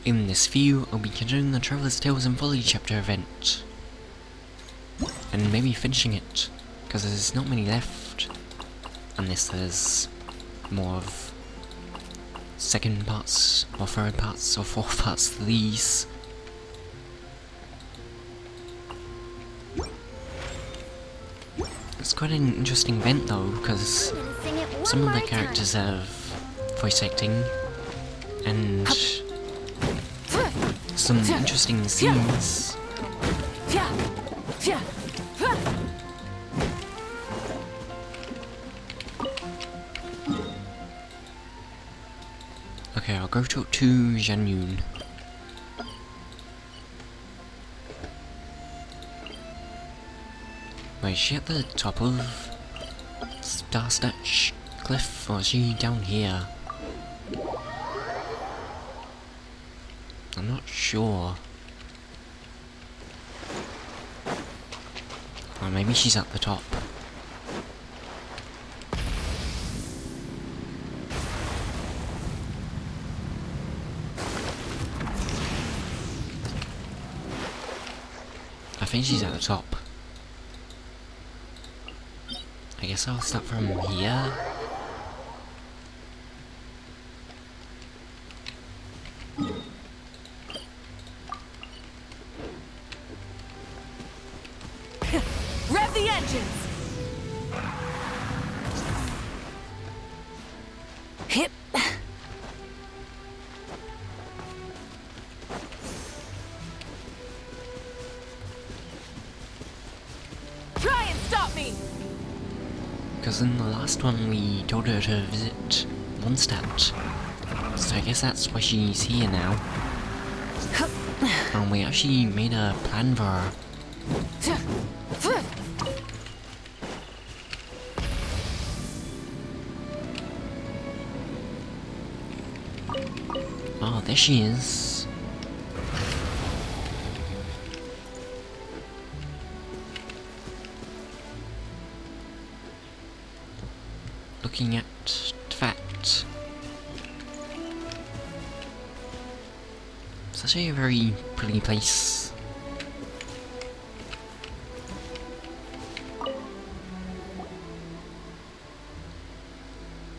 In this view, I'll be continuing the Traveler's Tales Anthology chapter event. And maybe finishing it, because there's not many left. Unless there's more of second parts, or third parts, or fourth parts to these. It's quite an interesting event though, because some of the characters have voice acting, and some interesting scenes. Okay, I'll go talk to Janyun. Wait, is she at the top of Star Snatch Cliff, or is she down here? I'm not sure. Or maybe she's at the top. I think she's at the top. I guess I'll start from here. Rev the engines! Hip! Try and stop me! Because in the last one we told her to visit Mondstadt. So I guess that's why she's here now. And we actually made a plan for her. Oh, there she is. Looking at that. It's actually a very pretty place.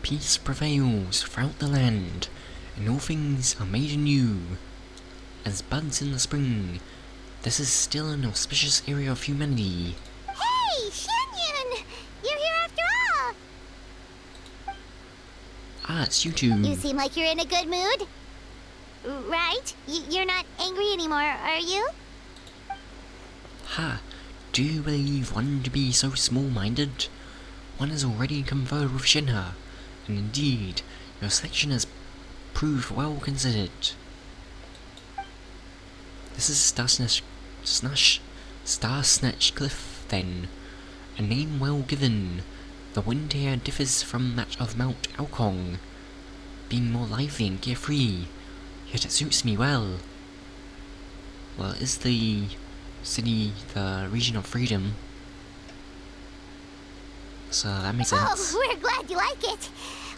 Peace prevails throughout the land, and all things are made anew. As buds in the spring, this is still an auspicious area of humanity. Hey, Shenyan! You're here after all! Ah, it's you two. You seem like you're in a good mood. Right? You're not angry anymore, are you? Ha! Do you believe one to be so small-minded? One has already conferred with Shinha, and indeed, your selection has proved well considered. This is Star Snatch Cliff, then. A name well given. The wind here differs from that of Mount Alkong, being more lively and carefree, yet it suits me well. Well, is the city the region of freedom? So that makes sense. Oh, we're glad you like it.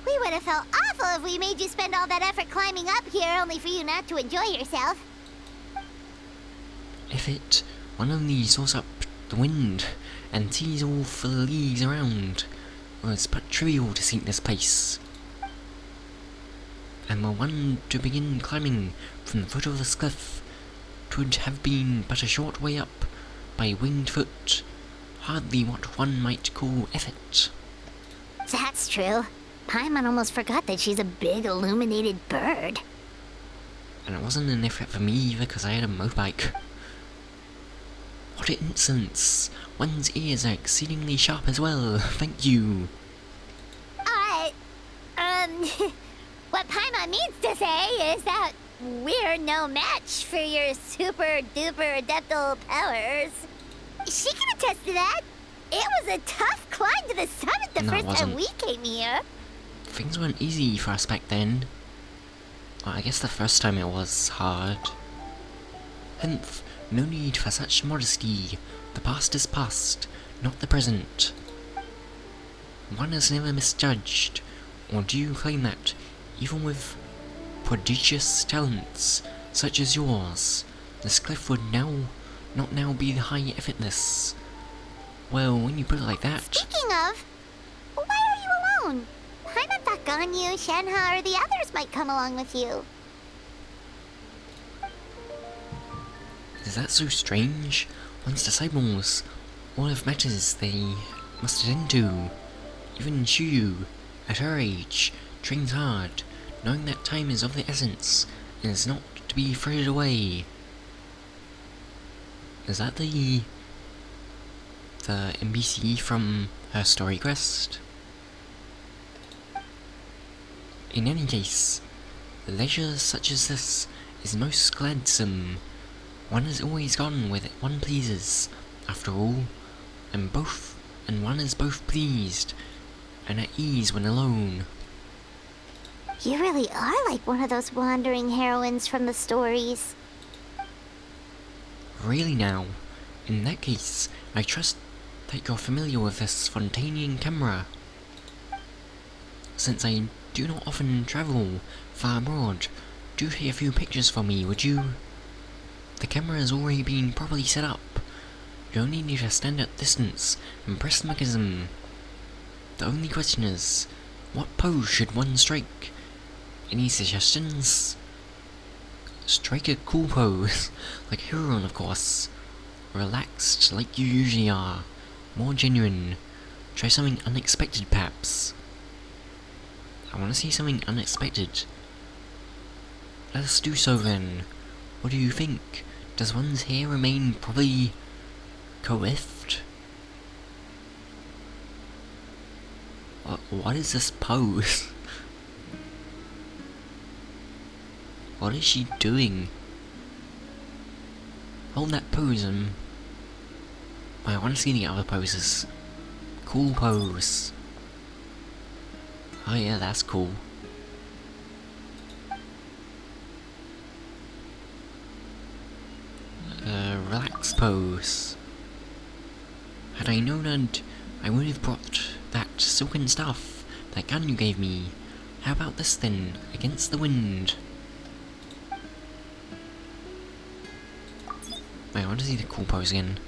We would have felt awful if we made you spend all that effort climbing up here only for you not to enjoy yourself. If it one only soars up the wind and sees all the leaves around, it was but trivial to seek this place. And were one to begin climbing from the foot of this cliff, 'twould have been but a short way up by winged foot, hardly what one might call effort. That's true. Paimon almost forgot that she's a big illuminated bird. And it wasn't an effort for me either, because I had a motorbike. What an insolence! One's ears are exceedingly sharp as well, thank you. What Paimon means to say is that we're no match for your super duper adeptal powers. She can attest to that. It was a tough climb to the summit the first time we came here. Things weren't easy for us back then. Well, I guess the first time it was hard. Hence, no need for such modesty. The past is past, not the present. One is never misjudged, or do you claim that, even with prodigious talents, such as yours, this cliff would not now be the high effortless. Well, when you put it like that... Speaking of, why are you alone? Paimon thought Ganyu, Shenhe, or the others might come along with you. Is that so strange? Once disciples, all of matters they must attend to. Even Shuyu, at her age, trains hard, knowing that time is of the essence, and is not to be frittered away. Is that the NPC from her story quest? In any case, leisure such as this is most gladsome. One is always gone with it one pleases, after all, and one is both pleased, and at ease when alone. You really are like one of those wandering heroines from the stories. Really now, in that case, I trust that you're familiar with this Fontanian camera. Since I do not often travel far abroad, do take a few pictures for me, would you? The camera has already been properly set up. You only need to stand at distance and press the mechanism. The only question is, what pose should one strike? Any suggestions? Strike a cool pose, like Huron of course. Relaxed like you usually are. More genuine. Try something unexpected perhaps. I want to see something unexpected. Let us do so then. What do you think? Does one's hair remain properly coiffed? What is this pose? What is she doing? Hold that pose and... I want to see the other poses. Cool pose. Oh yeah, that's cool. Relax pose. Had I known it, I would have brought that silken stuff that gun you gave me. How about this then, against the wind? Wait, I want to see the cool pose again.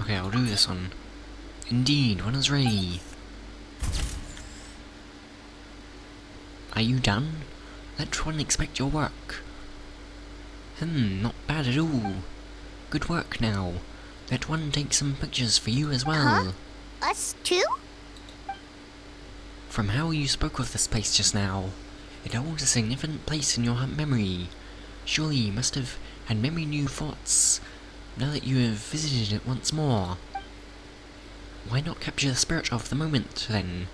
Okay, I'll do this one. Indeed, one is ready. Are you done? Let one expect your work. Not bad at all. Good work now. Let one take some pictures for you as well. Huh? Us too? From how you spoke of this place just now, it holds a significant place in your memory. Surely you must have had many new thoughts, now that you have visited it once more. Why not capture the spirit of the moment, then?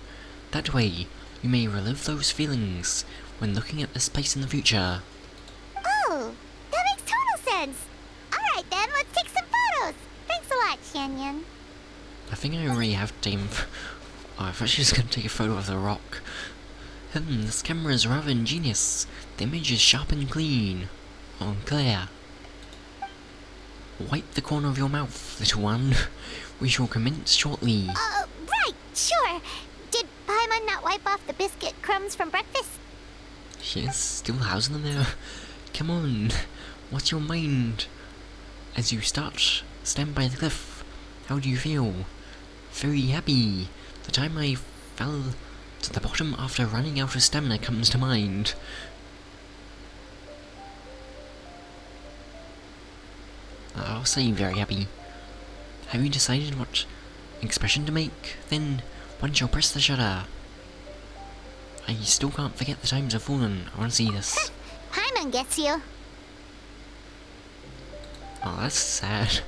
That way, you may relive those feelings when looking at this place in the future. Oh, that makes total sense. Alright then, let's take some photos. Thanks a lot, Shanyan. I think I already have taken... Oh, I thought she was going to take a photo of the rock. This camera is rather ingenious. The image is sharp and clean. Oh, clear. Wipe the corner of your mouth, little one. We shall commence shortly. Right, sure. Did Paimon not wipe off the biscuit crumbs from breakfast? She is still housing them there. Come on, what's your mind? As you stand by the cliff, how do you feel? Very happy. The time I fell to the bottom after running out of stamina comes to mind. I'll say very happy. Have you decided what expression to make? Then one shall press the shutter. I still can't forget the times I've fallen. I want to see this. Paimon gets you. Oh, that's sad.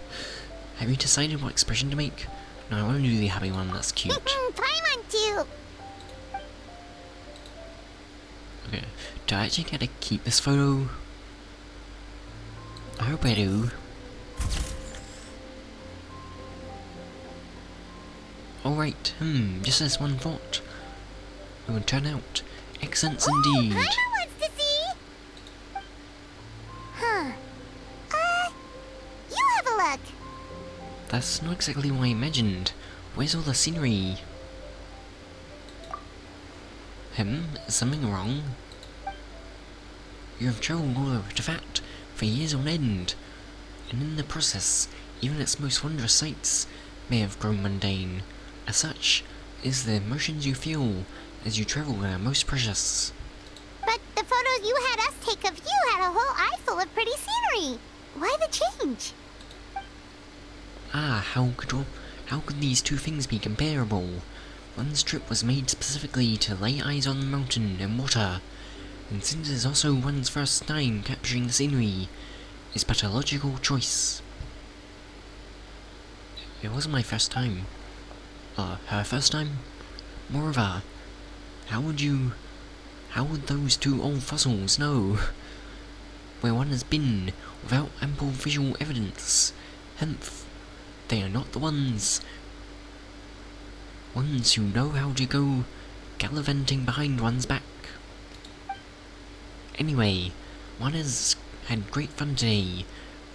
Have you decided what expression to make? No, I want to do the happy one. That's cute. Paimon too. Okay, do I actually get to keep this photo? I hope I do. Alright, just as one thought. It would turn out excellent indeed. Paimon wants to see. Huh. You have a look. That's not exactly what I imagined. Where's all the scenery? Is something wrong? You have travelled all over Tefat for years on end, and in the process, even its most wondrous sights may have grown mundane. As such, it is the emotions you feel as you travel that are most precious. But the photos you had us take of you had a whole eye full of pretty scenery. Why the change? How could these two things be comparable? One's trip was made specifically to lay eyes on the mountain and water, and since it is also one's first time capturing the scenery, it's but a logical choice. It wasn't my first time. Her first time? Moreover, how would those two old fossils know where one has been without ample visual evidence? Hence, they are not the ones who know how to go gallivanting behind one's back. Anyway, one has had great fun today.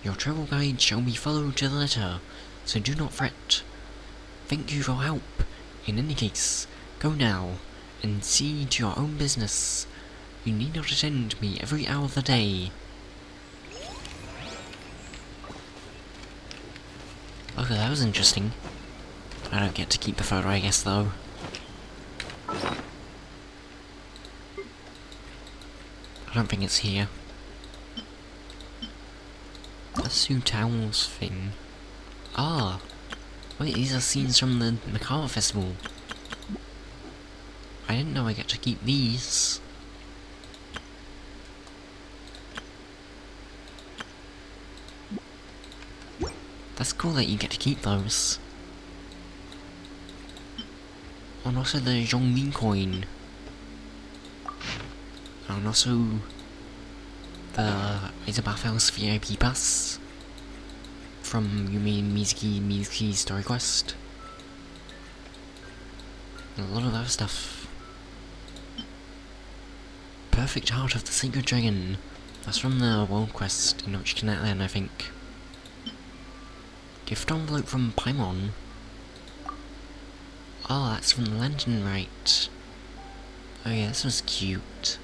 Your travel guide shall be followed to the letter, so do not fret. Thank you for your help. In any case, go now, and see to your own business. You need not attend me every hour of the day. Okay, that was interesting. I don't get to keep the photo, I guess, though. I don't think it's here. The Sue Towels thing. Wait, these are scenes from the Macabre Festival. I didn't know I get to keep these. That's cool that you get to keep those. And also the Zhongli coin. And also the Isabelle House VIP pass from Yumi Mizuki's Story Quest. And a lot of other stuff. Perfect Heart of the Sacred Dragon. That's from the World Quest in Ochikin Island, I think. Gift envelope from Paimon. Oh, that's from the Lantern Rite. Oh yeah, this was cute.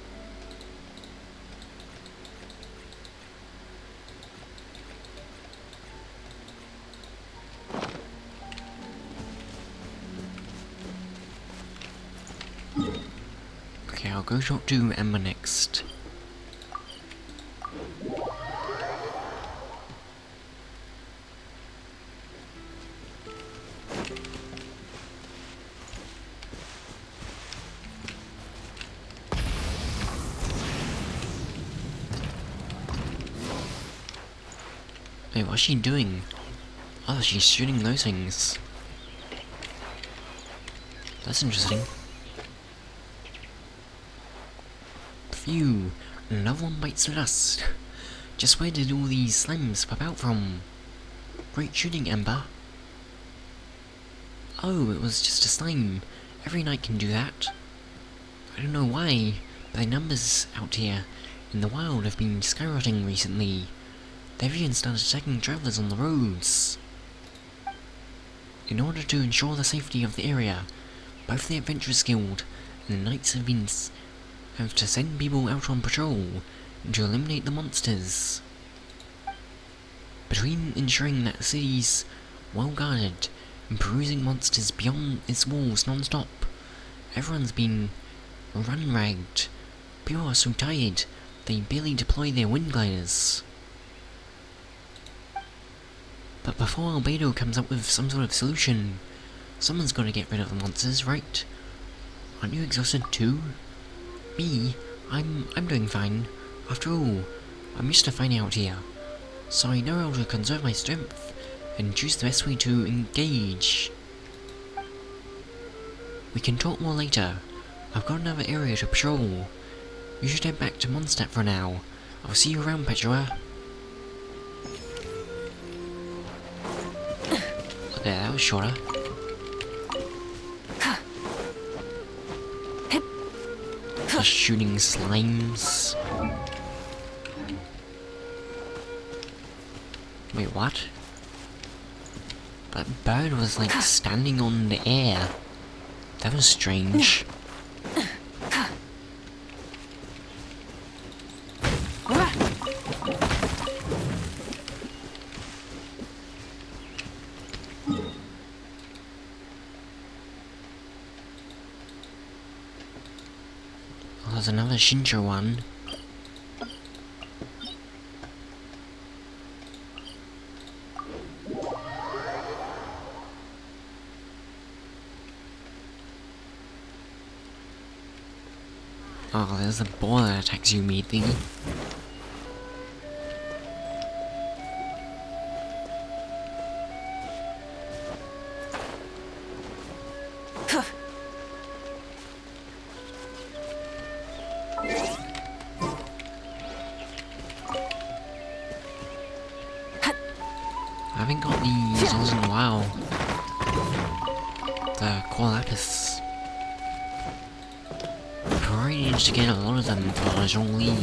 Okay, I'll go talk to Emma next. Wait, what's she doing? Oh, she's shooting those things. That's interesting. Phew, another one bites the dust. Just where did all these slimes pop out from? Great shooting, Ember. Oh, it was just a slime. Every night can do that. I don't know why, but the numbers out here in the wild have been skyrocketing recently. They've even started attacking travellers on the roads. In order to ensure the safety of the area, both the Adventurers Guild and the Knights have to send people out on patrol to eliminate the monsters. Between ensuring that the city's well guarded and perusing monsters beyond its walls non-stop, everyone's been run-ragged. People are so tired, they barely deploy their wind gliders. But before Albedo comes up with some sort of solution, someone's gotta get rid of the monsters, right? Aren't you exhausted too? Me? I'm doing fine. After all, I'm used to fighting out here, so I know how to conserve my strength and choose the best way to engage. We can talk more later. I've got another area to patrol. You should head back to Mondstadt for now. I'll see you around, Petra. Yeah, that was shorter. Just shooting slimes. Wait, what? That bird was like standing on the air. That was strange. there's another Shinjo one. Oh, there's the boar that attacks you immediately. I haven't got these ones in a while. The core lapis. I've already managed to get a lot of them for Zhongli.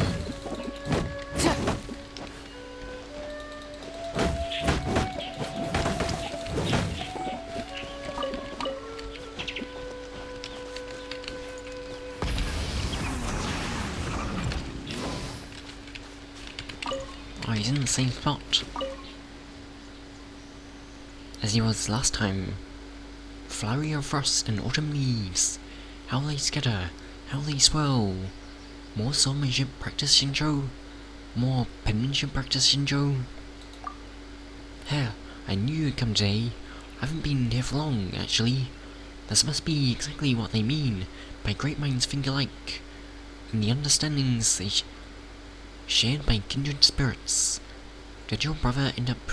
Oh, he's in the same spot as he was last time. Flurry of frost and autumn leaves. How they scatter, how they swirl. More swordsmanship practice, Shinjo? More penmanship practice, Shinjo? Hell, I knew you'd come today. I haven't been here for long, actually. This must be exactly what they mean by great minds think alike, and the understandings they shared by kindred spirits. Did your brother end up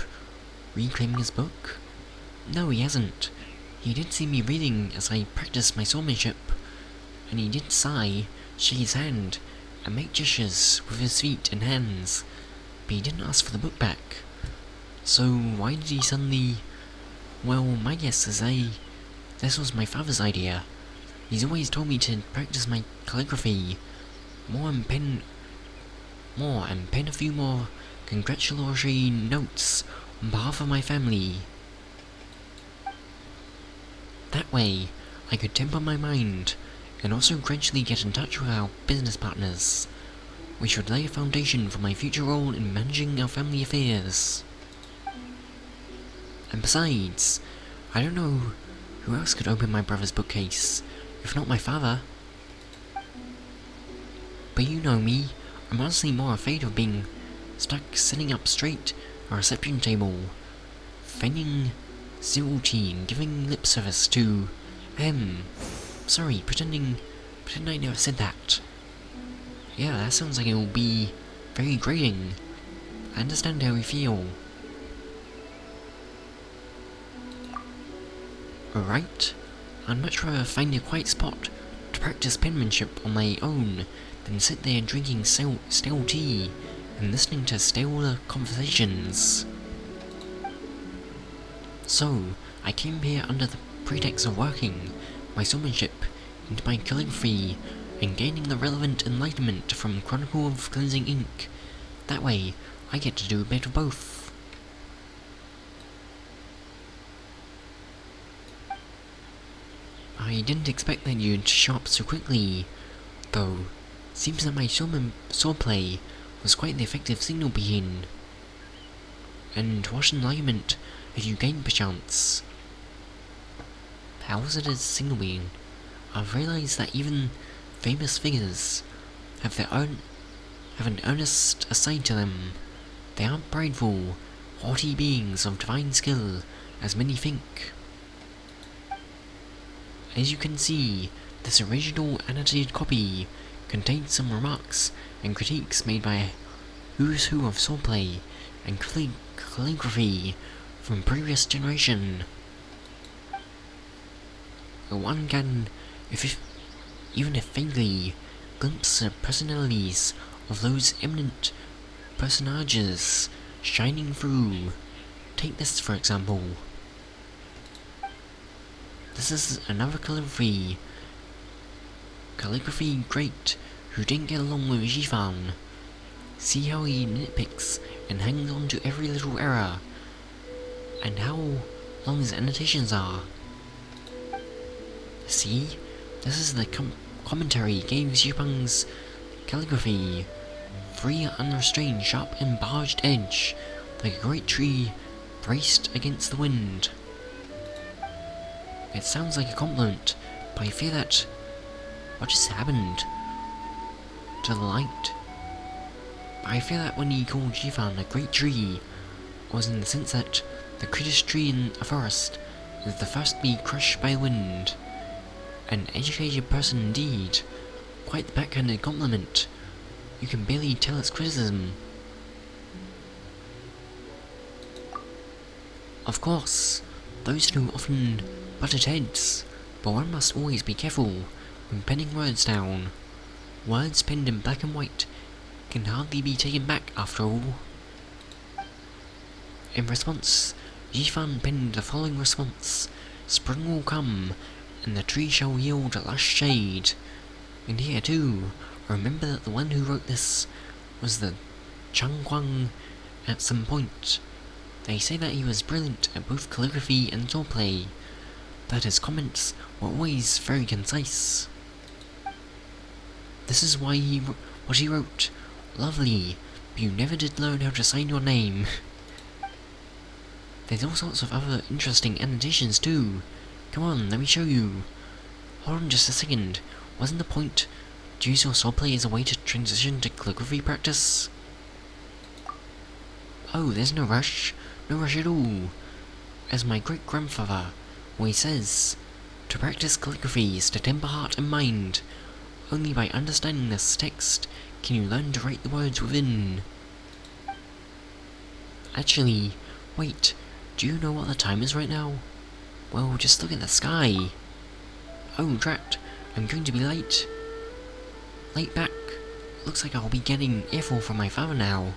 reclaiming his book? No, he hasn't. He did see me reading as I practiced my swordsmanship, and he did sigh, shake his hand, and make gestures with his feet and hands, but he didn't ask for the book back. So why did he suddenly... Well, my guess is this was my father's idea. He's always told me to practice my calligraphy more and pen a few more congratulatory notes on behalf of my family. That way, I could temper my mind, and also gradually get in touch with our business partners, which would lay a foundation for my future role in managing our family affairs. And besides, I don't know who else could open my brother's bookcase, if not my father. But you know me, I'm honestly more afraid of being stuck sitting up straight at a reception table, feigning civility and giving lip service to, pretend I never said that. Yeah, that sounds like it will be very grating. I understand how you feel. Alright, I'd much rather find a quiet spot to practice penmanship on my own than sit there drinking stale tea and listening to stale conversations. So, I came here under the pretext of working my swordsmanship into my calligraphy and gaining the relevant enlightenment from Chronicle of Cleansing Ink. That way, I get to do a bit of both. I didn't expect that you'd show up so quickly, though. Seems that my swordplay was quite the effective signal being. And what enlightenment have you gained perchance? How was it a signal being? I've realized that even famous figures have an earnest aside to them. They aren't prideful, haughty beings of divine skill, as many think. As you can see, this original annotated copy contains some remarks and critiques made by who's who of swordplay and calligraphy from previous generation. One can, even if vaguely, glimpse the personalities of those eminent personages shining through. Take this for example. This is another calligraphy great who didn't get along with Jifan. See how he nitpicks and hangs on to every little error, and how long his annotations are. See, this is the commentary gave Xiupan's calligraphy. Free, unrestrained, sharp and barged edge, like a great tree braced against the wind. It sounds like a compliment, but I fear that what just happened to the light. But I feel that when he called Jifan a great tree, was in the sense that the greatest tree in a forest is the first to be crushed by the wind. An educated person indeed. Quite the backhanded compliment. You can barely tell it's criticism. Of course, those two often butted heads, but one must always be careful when penning words down. Words penned in black and white can hardly be taken back after all. In response, Yifan penned the following response: "Spring will come, and the tree shall yield a lush shade." And here too, remember that the one who wrote this was the Changguang at some point. They say that he was brilliant at both calligraphy and swordplay, that his comments were always very concise. This is why what he wrote: "Lovely, but you never did learn how to sign your name." There's all sorts of other interesting annotations too. Come on, let me show you. Hold on just a second. Wasn't the point to use your swordplay as a way to transition to calligraphy practice? Oh, there's no rush. No rush at all. As my great-grandfather always says, to practice calligraphy is to temper heart and mind. Only by understanding this text can you learn to write the words within. Actually, wait, do you know what the time is right now? Well, just look at the sky. Oh, drat, I'm going to be late. Late back. Looks like I'll be getting earful from my father now.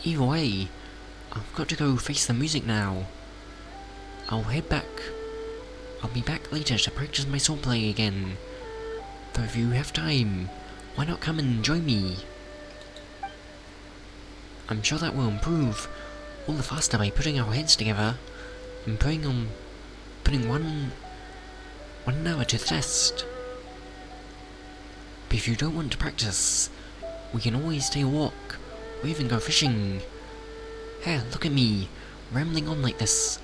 Either way, I've got to go face the music now. I'll head back. I'll be back later to practice my swordplay again. Though if you have time, why not come and join me? I'm sure that will improve all the faster by putting our heads together and putting one hour to the test. But if you don't want to practice, we can always take a walk, or even go fishing. Here, look at me, rambling on like this.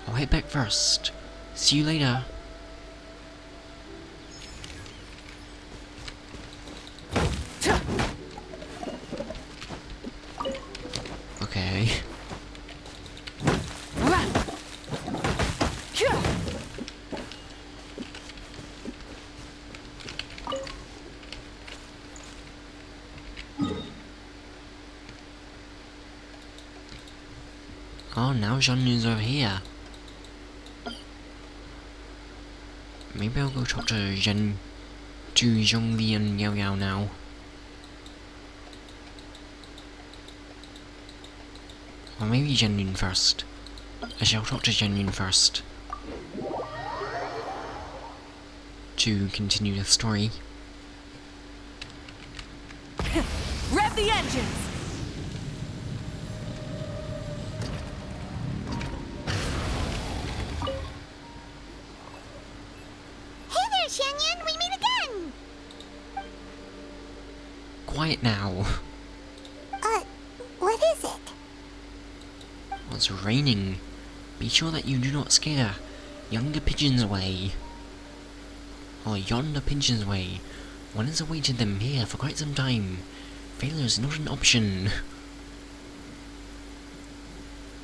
I'll head back first. See you later. Okay. Oh, now Jean-Yun's over here. Maybe I'll go talk to Zhongli and Yao Yao now. Or maybe Zhen-Yun first. I shall talk to Zhen-Yun first. To continue the story. Rev the engines! Quiet now. What is it? Well, it's raining. Be sure that you do not scare younger pigeons away. Or yonder pigeons away. One has awaited them here for quite some time. Failure is not an option.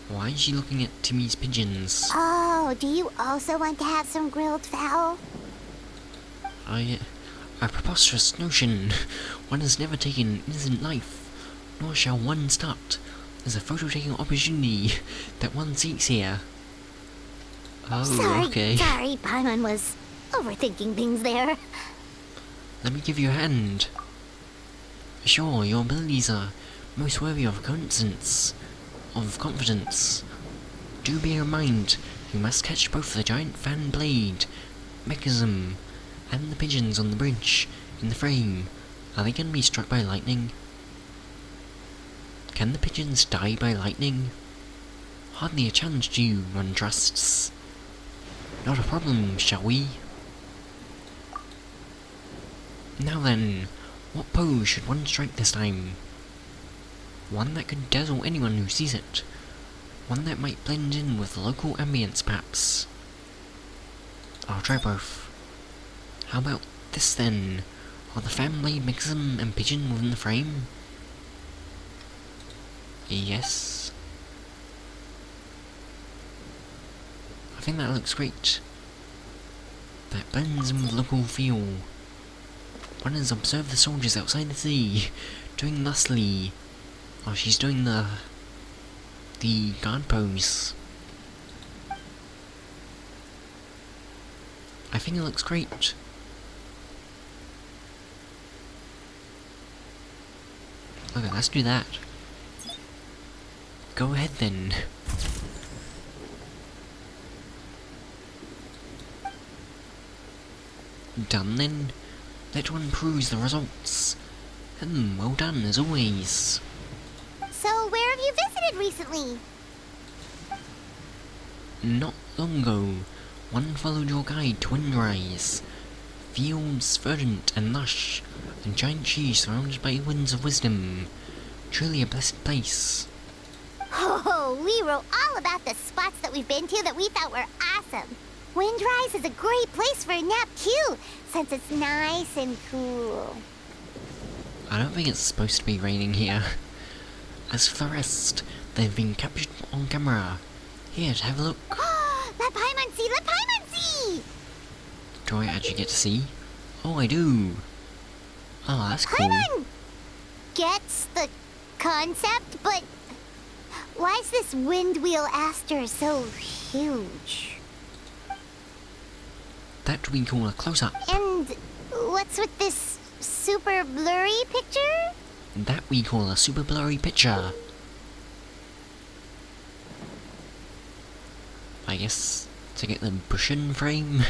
Why is she looking at Timmy's pigeons? Oh, do you also want to have some grilled fowl? A preposterous notion. One has never taken an innocent life, nor shall one start. There's a photo-taking opportunity that one seeks here. Oh, okay. Sorry, Paimon was overthinking things there. Let me give you a hand. Sure, your abilities are most worthy of confidence. Do bear in mind, you must catch both the giant fan blade mechanism and the pigeons on the bridge in the frame. Are they going to be struck by lightning? Can the pigeons die by lightning? Hardly a challenge to you, one trusts. Not a problem, shall we? Now then, what pose should one strike this time? One that could dazzle anyone who sees it. One that might blend in with the local ambience, perhaps. I'll try both. How about this then? Are the fan blade mechanism and pigeon within the frame? Yes. I think that looks great. That blends in with the local feel. One has observed the soldiers outside the city, doing thusly. Oh, she's doing the guard pose. I think it looks great. Okay, let's do that. Go ahead then. Done then. Let one peruse the results. Well done as always. So, where have you visited recently? Not long ago, one followed your guide to Windrise. Fields verdant and lush, and giant trees surrounded by winds of wisdom. Truly a blessed place. Oh, we wrote all about the spots that we've been to that we thought were awesome. Windrise is a great place for a nap too, since it's nice and cool. I don't think it's supposed to be raining here. As for the rest, they've been captured on camera. Here, to have a look. Let Paimon see! Let Paimon see! Do I actually get to see? Oh, I do. Oh, that's cool. Paimon gets the concept, but why is this windwheel aster so huge? That we call a close-up. And what's with this super blurry picture? That we call a super blurry picture. I guess to get the Bushin frame.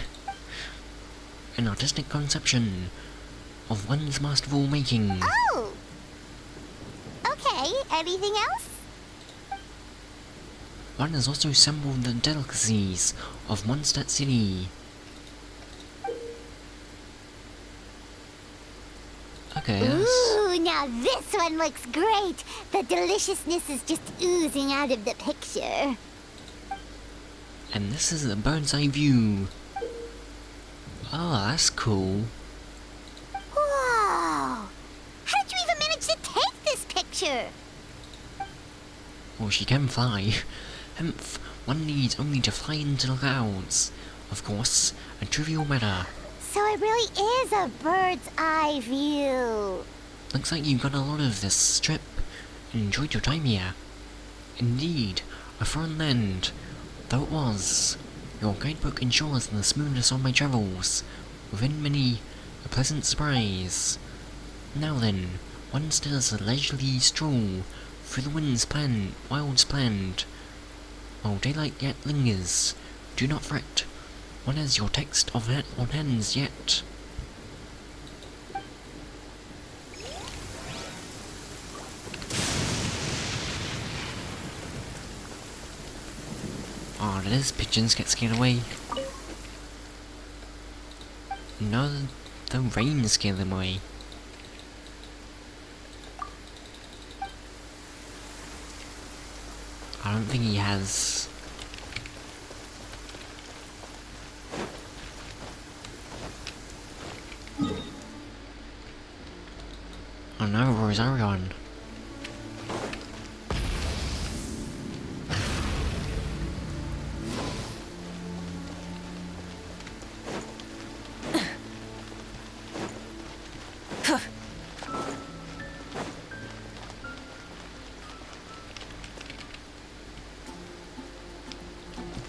An artistic conception of one's masterful making. Oh! Okay, anything else? One has also assembled the delicacies of Mondstadt City. Okay, yes. Ooh, now this one looks great! The deliciousness is just oozing out of the picture. And this is a bird's eye view. Oh, that's cool. Whoa! How did you even manage to take this picture? Well, she can fly. Hemph, one needs only to fly into the clouds. Of course, a trivial matter. So it really is a bird's eye view. Looks like you got a lot of this trip and enjoyed your time here. Indeed, a foreign land, though it was. Your guidebook ensures the smoothness of my travels, within many a pleasant surprise. Now then, one stirs a leisurely stroll through the wilds planned. While daylight yet lingers, do not fret. One has your text on hands yet. Oh, did those pigeons get scared away? No, the rain scared them away. I don't think he has. Oh no, Rosarion.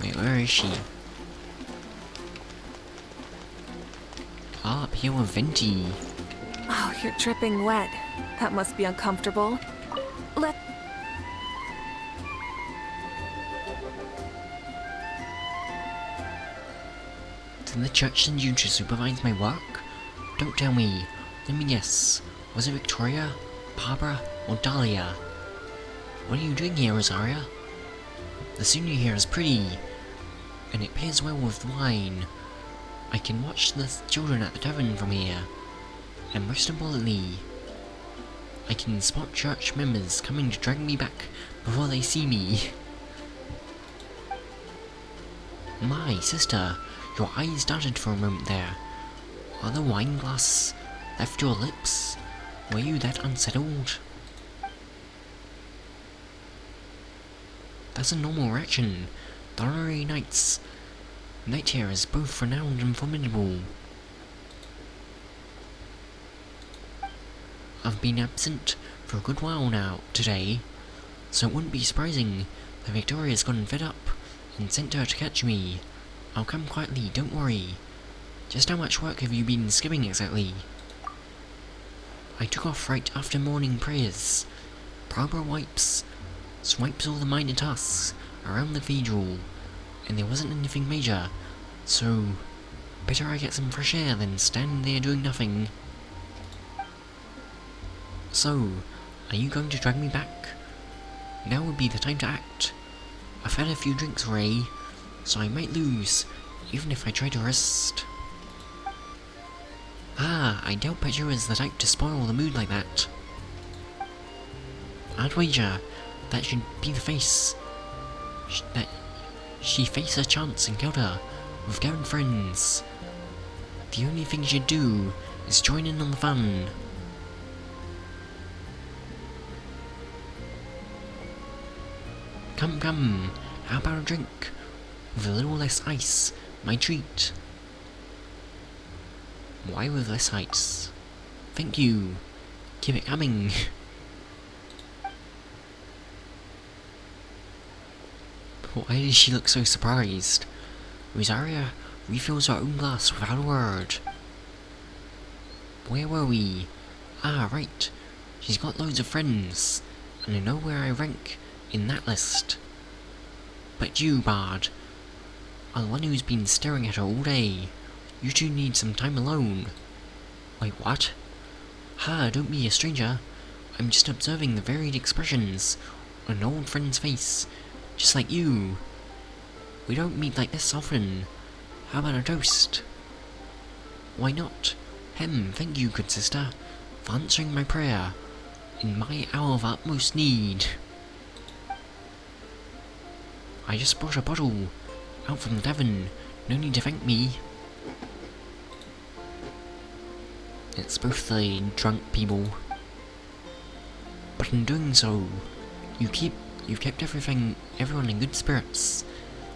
Wait, where is she? Ah, up here with Venti. Oh, you're dripping wet. That must be uncomfortable. Did the church send you to supervise my work? Don't tell me. Let me guess. Was it Victoria, Barbara, or Dahlia? What are you doing here, Rosaria? The scenery here is pretty, and it pairs well with wine. I can watch the children at the tavern from here, and most importantly, I can spot church members coming to drag me back before they see me. My sister, your eyes darted for a moment there. Are the wine glasses left your lips? Were you that unsettled? That's a normal reaction. The honorary knights. Knight here is both renowned and formidable. I've been absent for a good while now today, so it wouldn't be surprising that Victoria's gotten fed up and sent her to catch me. I'll come quietly, don't worry. Just how much work have you been skipping exactly? I took off right after morning prayers. Barbara swipes all the minor tasks around the cathedral, and there wasn't anything major, so better I get some fresh air than standing there doing nothing. So, are you going to drag me back? Now would be the time to act. I've had a few drinks already, so I might lose, even if I try to rest. Ah, I doubt Patchsoka is the type to spoil the mood like that. I'd wager that should be the face. That she face a chance encounter with Garen friends. The only thing she'd do is join in on the fun. Come, how about a drink? With a little less ice, my treat. Why with less ice? Thank you. Keep it coming. Why does she look so surprised? Rosaria refills her own glass without a word. Where were we? Ah, right. She's got loads of friends, and I know where I rank in that list. But you, Bard, are the one who's been staring at her all day. You two need some time alone. Wait, what? Ha, don't be a stranger. I'm just observing the varied expressions on an old friend's face, just like you. We don't meet like this often. How about a toast? Why not? Thank you, good sister, for answering my prayer in my hour of utmost need. I just brought a bottle out from the tavern. No need to thank me. It's both the drunk people. But in doing so, you've kept everyone in good spirits.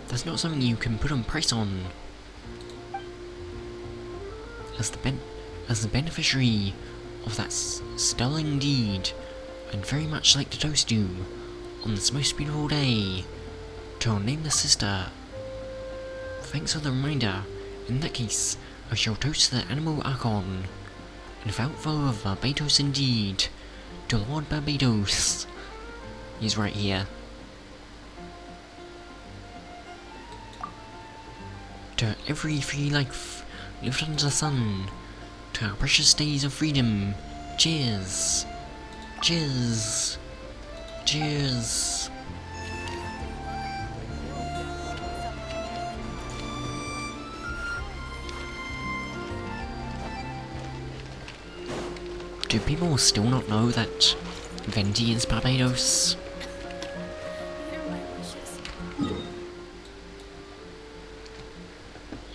That's not something you can put a price on. As the beneficiary of that sterling deed, I'd very much like to toast you on this most beautiful day to our nameless sister. Thanks for the reminder. In that case, I shall toast the animal Archon, and without foe of Barbados indeed, to Lord Barbados. He's right here. To every free life lived under the sun, to our precious days of freedom. Cheers! Cheers! Cheers! Do people still not know that Venti is Barbados?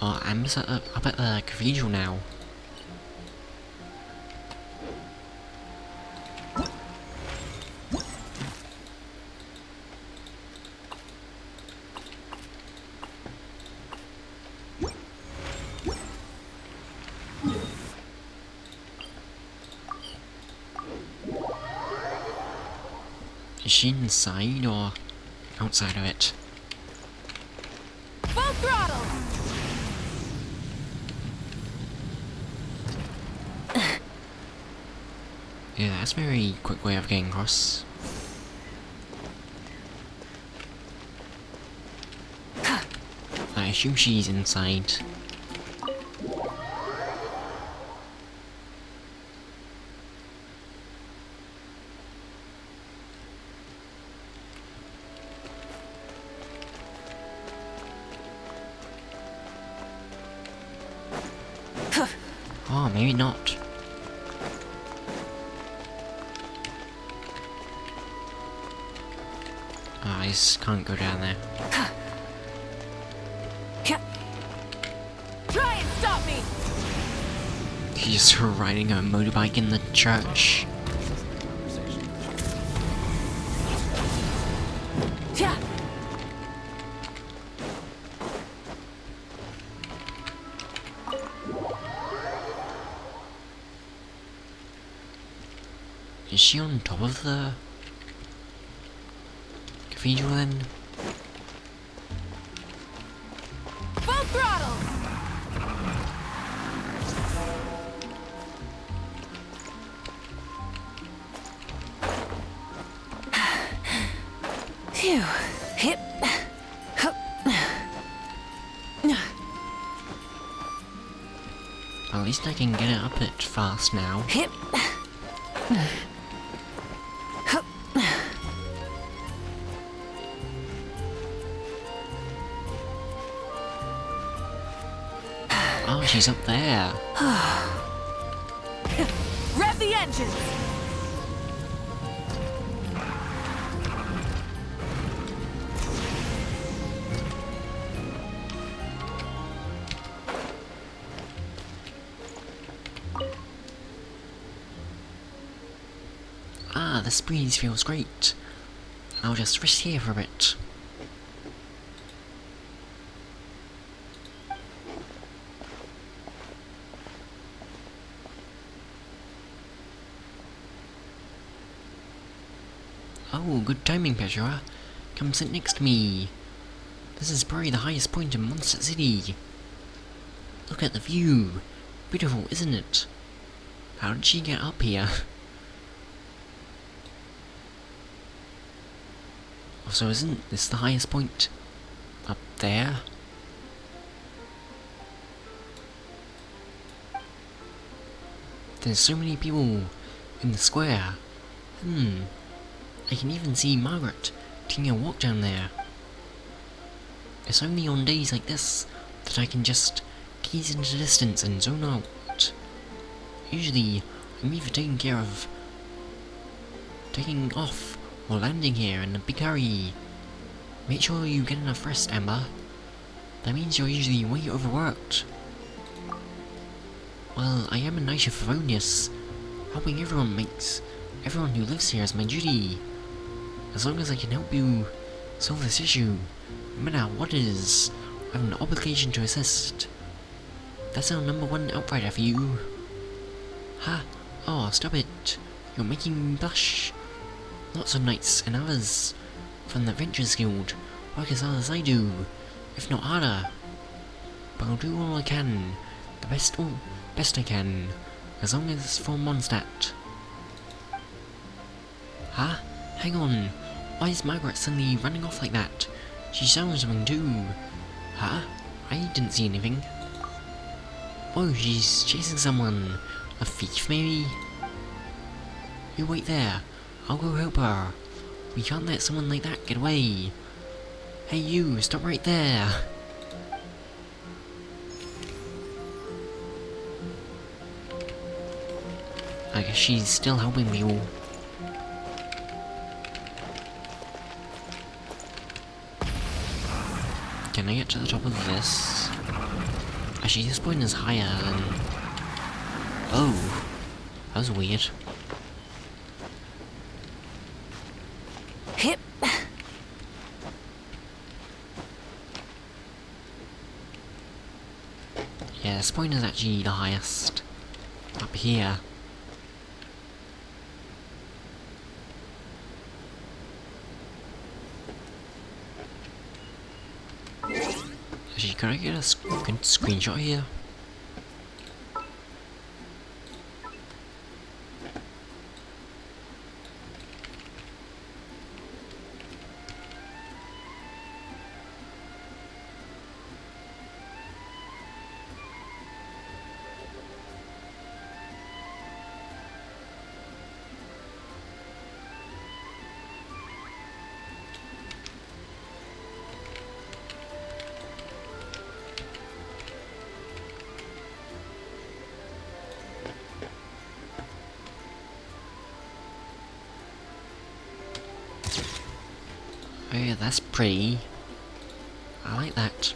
I'm up at the cathedral now. Is she inside or outside of it? Full throttle! Yeah, that's a very quick way of getting across. I assume she's inside. Oh, maybe not. Oh, I just can't go down there. Try and stop me! She's riding a motorbike in the church. Yeah. Is she on top of the cathedral then? Full throttle. Phew. Hip. Hup. At least I can get it up it fast now. Hip. Hup. Oh, she's up there. Rev the engines. Ah, this breeze feels great. I'll just rest here for a bit. Oh, good timing, Patchsoka. Come sit next to me. This is probably the highest point in Monster City. Look at the view. Beautiful, isn't it? How did she get up here? Also, isn't this the highest point? Up there? There's so many people in the square. I can even see Margaret taking a walk down there. It's only on days like this that I can just gaze into the distance and zone out. Usually, I'm either taking off or landing here in a big hurry. Make sure you get enough rest, Amber. That means you're usually way overworked. Well, I am a knight of Favonius. Helping everyone makes everyone who lives here is my duty. As long as I can help you solve this issue, no matter what it is, I have an obligation to assist. That's our #1 outrider for you. Ha! Oh, stop it. You're making me blush. Lots of knights and others from the Adventurers Guild work as hard as I do, if not harder. But I'll do all I can, the best I can, as long as it's for Mondstadt. Huh? Hang on. Why is Margaret suddenly running off like that? She sounds something too. Huh? I didn't see anything. Oh, she's chasing someone. A thief, maybe? You wait there. I'll go help her. We can't let someone like that get away. Hey you, stop right there. I guess she's still helping me all. Can I get to the top of this? Actually, this point is higher than... Oh, that was weird. Hip. Yeah, this point is actually the highest. Up here. Actually, can I get a good screenshot here? Oh yeah, that's pretty. I like that.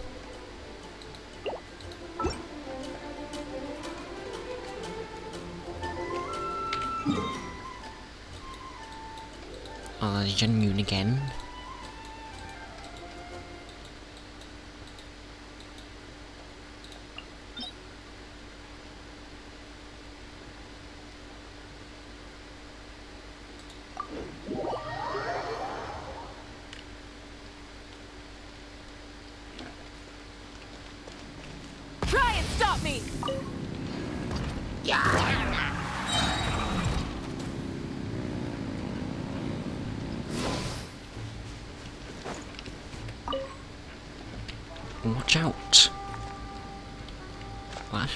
Are they genuine again? Try and stop me! Watch out! What?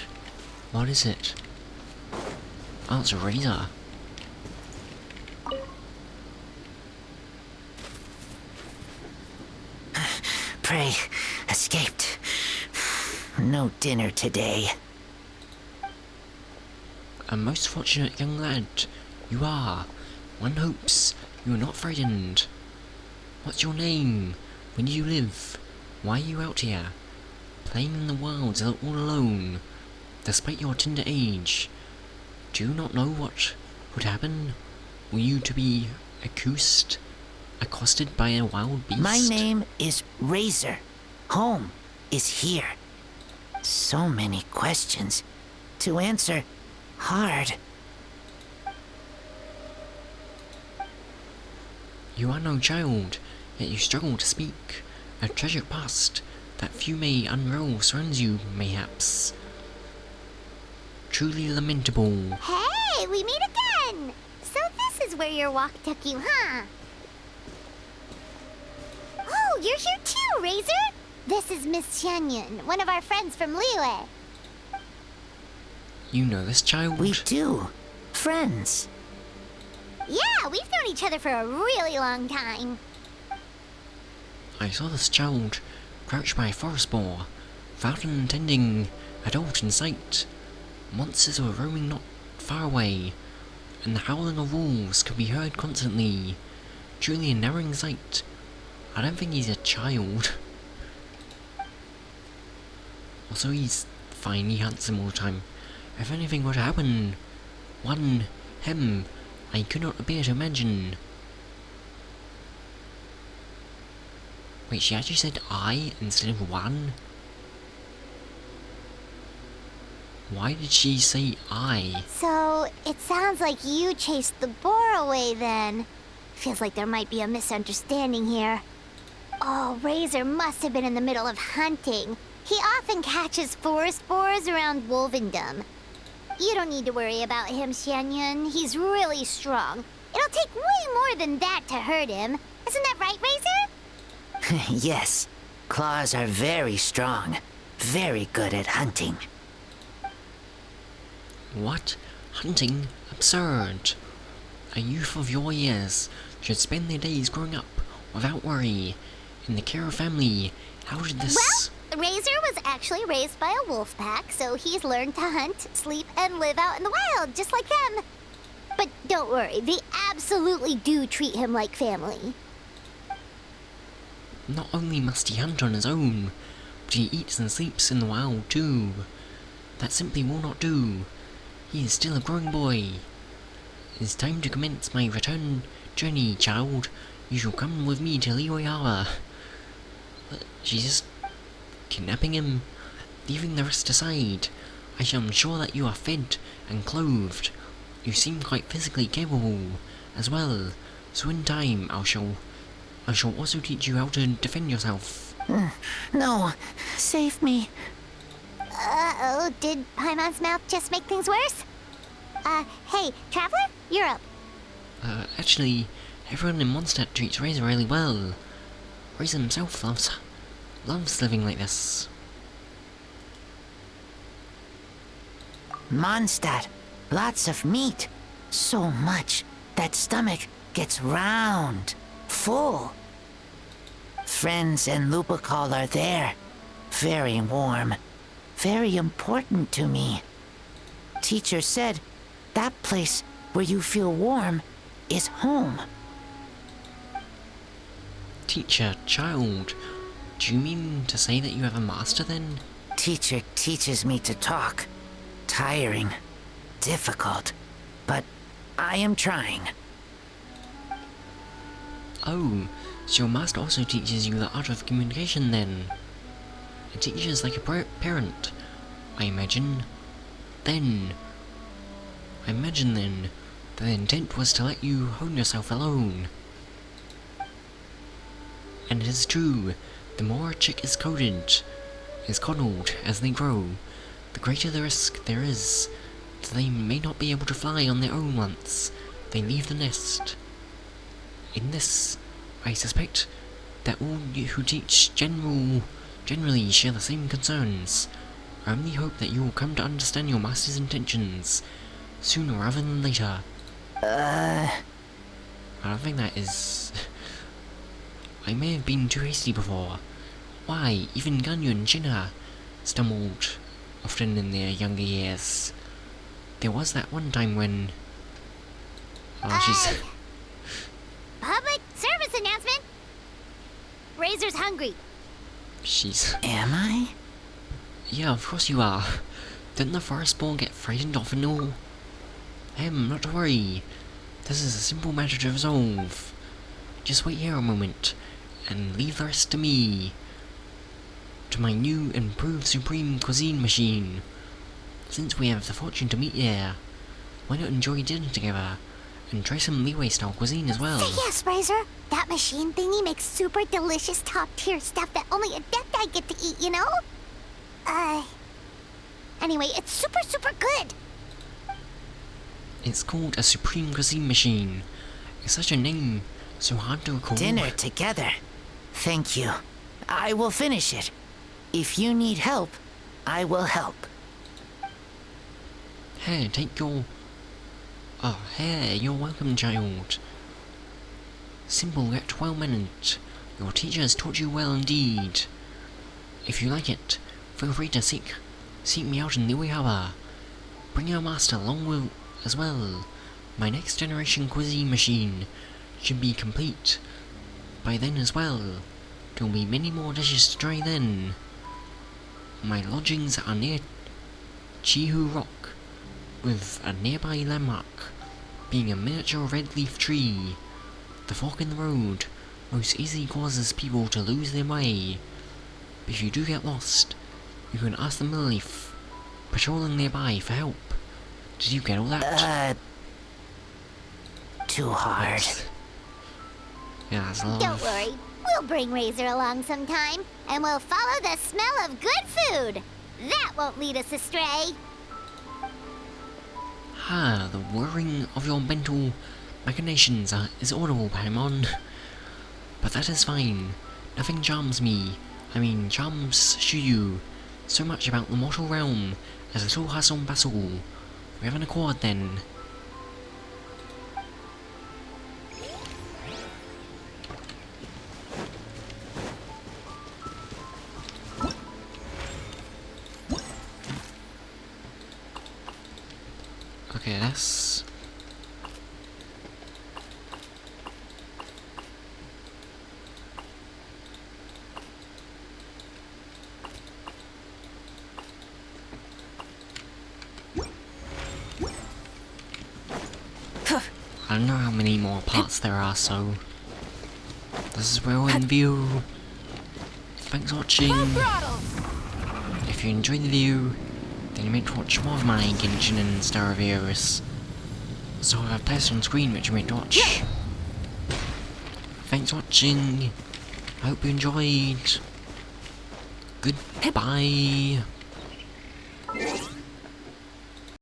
What is it? Oh, it's a razor. Prey escaped. No dinner today. A most fortunate young lad. You are. One hopes you are not frightened. What's your name? Where do you live? Why are you out here? Playing in the wilds all alone. Despite your tender age. Do you not know what would happen? Were you to be accosted by a wild beast? My name is Razor. Home is here. So many questions to answer. Hard. You are no child, yet you struggle to speak. A treasured past that few may unroll surrounds you, mayhaps. Truly lamentable. Hey, we meet again! So this is where your walk took you, huh? Oh, you're here too, Razor! This is Miss Xianyun, one of our friends from Liyue. You know this child? We do. Friends. Yeah, we've known each other for a really long time. I saw this child crouched by a forest boar, without an intending adult in sight. Monsters were roaming not far away, and the howling of wolves could be heard constantly. Truly a narrowing sight. I don't think he's a child. Also, he's finely handsome all the time. If anything were to happen, him, I could not bear to imagine. Wait, she actually said I instead of one? Why did she say I? So, it sounds like you chased the boar away then. Feels like there might be a misunderstanding here. Oh, Razor must have been in the middle of hunting. He often catches forest boars around Wolvendom. You don't need to worry about him, Xianyun. He's really strong. It'll take way more than that to hurt him. Isn't that right, Razor? Yes. Claws are very strong. Very good at hunting. What? Hunting? Absurd. A youth of your years should spend their days growing up without worry, in the care of family. How did this... Well, Razor was actually raised by a wolf pack, so he's learned to hunt, sleep, and live out in the wild, just like them. But don't worry, they absolutely do treat him like family. Not only must he hunt on his own, but he eats and sleeps in the wild too. That simply will not do. He is still a growing boy. It is time to commence my return journey, child. You shall come with me to Liyue Harbor. She's just kidnapping him, leaving the rest aside. I shall ensure that you are fed and clothed. You seem quite physically capable as well, so in time I shall also teach you how to defend yourself. No, save me. Uh-oh, did Paimon's mouth just make things worse? Hey, Traveler, you're up. Actually, everyone in Mondstadt treats Razor really well. Razor himself loves living like this. Mondstadt, lots of meat. So much that stomach gets round, full. Friends and Lupacol are there. Very warm. Very important to me. Teacher said that place where you feel warm is home. Teacher, child, do you mean to say that you have a master then? Teacher teaches me to talk. Tiring. Difficult. But I am trying. Oh, so your master also teaches you the art of communication then? A teacher is like a parent, I imagine. Then, that the intent was to let you hone yourself alone. And it is true, the more a chick is coddled as they grow, the greater the risk there is that they may not be able to fly on their own once they leave the nest. In this, I suspect that all who teach generally share the same concerns. I only hope that you will come to understand your master's intentions sooner rather than later. I don't think that is... I may have been too hasty before. Why, even Ganyu and Jinna stumbled often in their younger years. There was that one time when... she's... Public service announcement! Razor's hungry. She's... Am I? Yeah, of course you are. Didn't the forest-born get frightened off and all? Not to worry. This is a simple matter to resolve. Just wait here a moment, and leave the rest to me. To my new improved supreme cuisine machine. Since we have the fortune to meet here, why not enjoy dinner together, and try some Leeway-style cuisine as well? Say yes, Razor. That machine thingy makes super delicious top-tier stuff that only Adepti get to eat, you know? Anyway, it's super good. It's called a supreme cuisine machine. It's such a name, so hard to recall. Dinner together. Thank you. I will finish it. If you need help, I will help. Here, take your... Oh, here, you're welcome, child. Simple yet well-mannered. Your teacher has taught you well indeed. If you like it, feel free to seek me out in Liyue Harbor. Bring your master along with as well. My next generation cuisine machine should be complete by then as well. There will be many more dishes to try then. My lodgings are near Chihu Rock, with a nearby landmark being a miniature red leaf tree. The fork in the road most easily causes people to lose their way. If you do get lost, you can ask the middle leaf patrolling nearby for help. Did you get all that? Too hard. Yeah, that's a lot. Don't worry. We'll bring Razor along sometime, and we'll follow the smell of good food. That won't lead us astray. The whirring of your mental machinations is audible, Paimon. But that is fine. Nothing charms me. Charms Shuyu so much about the mortal realm as a little hustle and bustle. We have an accord then. Okay, that's... I don't know how many more parts there are, so... This is where we'll end view. Thanks for watching. If you enjoyed the video, then you might watch more of my Genshin and Star reviews. So I have tests on screen which you might watch. Thanks for watching. I hope you enjoyed. Goodbye.